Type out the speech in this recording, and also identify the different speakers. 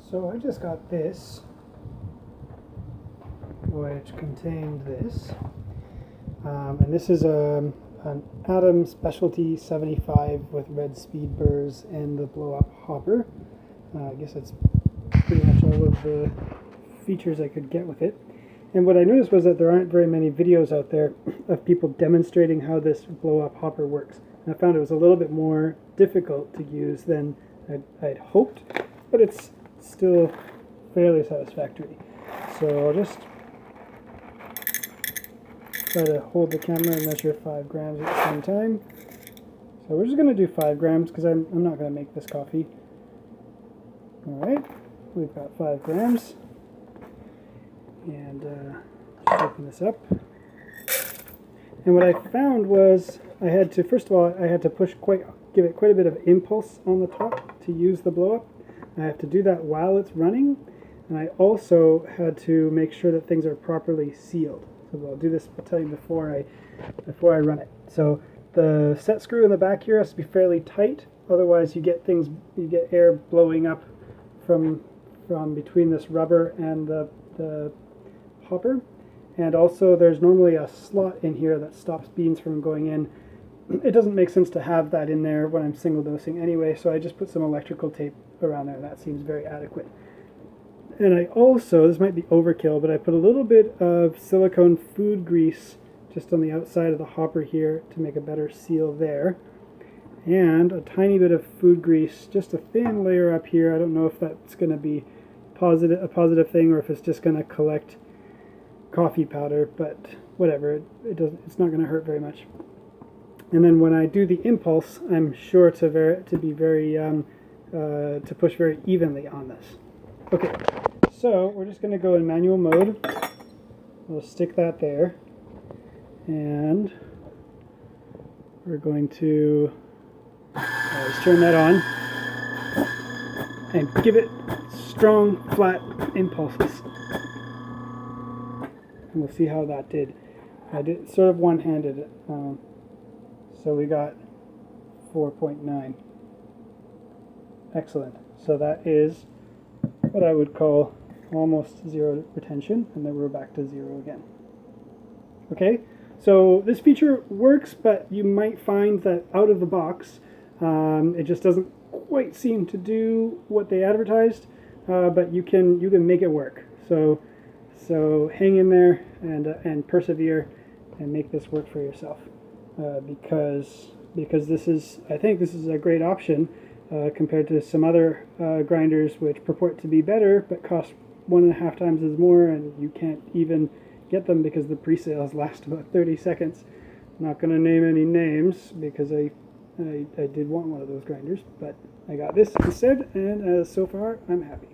Speaker 1: So I just got this, which contained this, and this is an Atom Specialty 75 with red speed burrs and the blow-up hopper. I guess that's pretty much all of the features I could get with it. And what I noticed was that there aren't very many videos out there of people demonstrating how this blow-up hopper works. And I found it was a little bit more difficult to use than I'd hoped, but it's still fairly satisfactory. So I'll just try to hold the camera and measure 5 grams at the same time. So we're just going to do 5 grams because I'm not going to make this coffee. Alright, we've got 5 grams. And just open this up. And what I found was I had to, first of all, I had to give it quite a bit of impulse on the top to use the blow up. I have to do that while it's running, and I also had to make sure that things are properly sealed. So I'll do this, I'll tell you before I run it. So the set screw in the back here has to be fairly tight, otherwise you get air blowing up from between this rubber and the hopper. And also there's normally a slot in here that stops beans from going in. It doesn't make sense to have that in there when I'm single dosing anyway, so I just put some electrical tape around there. That seems very adequate. And I also, this might be overkill, but I put a little bit of silicone food grease just on the outside of the hopper here to make a better seal there. And a tiny bit of food grease, just a thin layer up here. I don't know if that's going to be a positive thing or if it's just going to collect coffee powder, but whatever, it's not going to hurt very much. And then when I do the impulse, I'm sure to push very evenly on this. Okay, so we're just going to go in manual mode. We'll stick that there, and we're going to just turn that on and give it strong, flat impulses. And we'll see how that did. I did sort of one-handed. So we got 4.9. Excellent. So that is what I would call almost zero retention, and then we're back to 0 again. Okay, so this feature works, but you might find that out of the box, it just doesn't quite seem to do what they advertised, but you can make it work. So hang in there and persevere and make this work for yourself, because I think this is a great option compared to some other grinders which purport to be better but cost 1.5 times as more, and you can't even get them because the pre-sales last about 30 seconds. I'm not going to name any names because I did want one of those grinders, but I got this instead, and so far I'm happy.